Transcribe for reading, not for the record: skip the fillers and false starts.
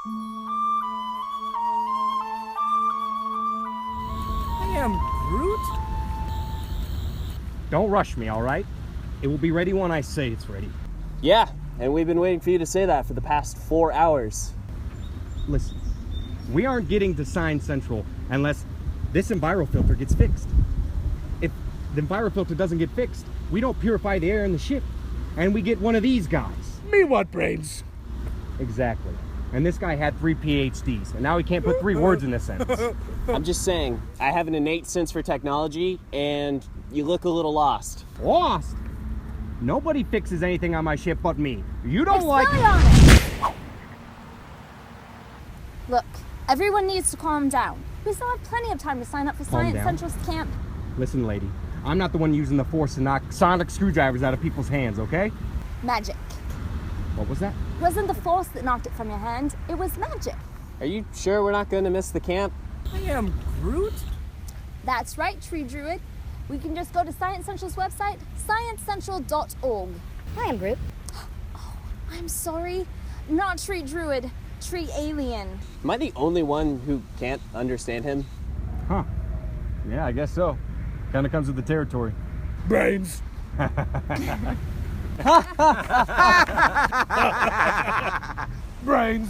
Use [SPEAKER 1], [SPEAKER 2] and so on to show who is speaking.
[SPEAKER 1] I am Groot?
[SPEAKER 2] Don't rush me, all right? It will be ready when I say it's ready.
[SPEAKER 3] Yeah, and we've been waiting for you to say that for the past 4 hours.
[SPEAKER 2] Listen, we aren't getting to Science Central unless this Enviro-filter gets fixed. If the Enviro-filter doesn't get fixed, we don't purify the air in the ship, and we get one of these guys.
[SPEAKER 1] Me what, Brains?
[SPEAKER 2] Exactly. And this guy had 3 PhDs, and now he can't put 3 words in this sentence.
[SPEAKER 3] I'm just saying, I have an innate sense for technology, and you look a little lost.
[SPEAKER 2] Lost? Nobody fixes anything on my ship but me. You don't like...
[SPEAKER 4] Look, everyone needs to calm down. We still have plenty of time to sign up for Science
[SPEAKER 2] down.
[SPEAKER 4] Central's camp.
[SPEAKER 2] Listen, lady, I'm not the one using the force to knock sonic screwdrivers out of people's hands, okay?
[SPEAKER 4] Magic.
[SPEAKER 2] What was that?
[SPEAKER 4] It wasn't the force that knocked it from your hand, it was magic.
[SPEAKER 3] Are you sure we're not going to miss the camp?
[SPEAKER 1] I am Groot?
[SPEAKER 4] That's right, Tree Druid. We can just go to Science Central's website, sciencecentral.org.
[SPEAKER 5] I am Groot.
[SPEAKER 4] Oh, I'm sorry. Not Tree Druid, Tree Alien.
[SPEAKER 3] Am I the only one who can't understand him?
[SPEAKER 2] Huh. Yeah, I guess so. Kinda comes with the territory.
[SPEAKER 1] Brains. Brains.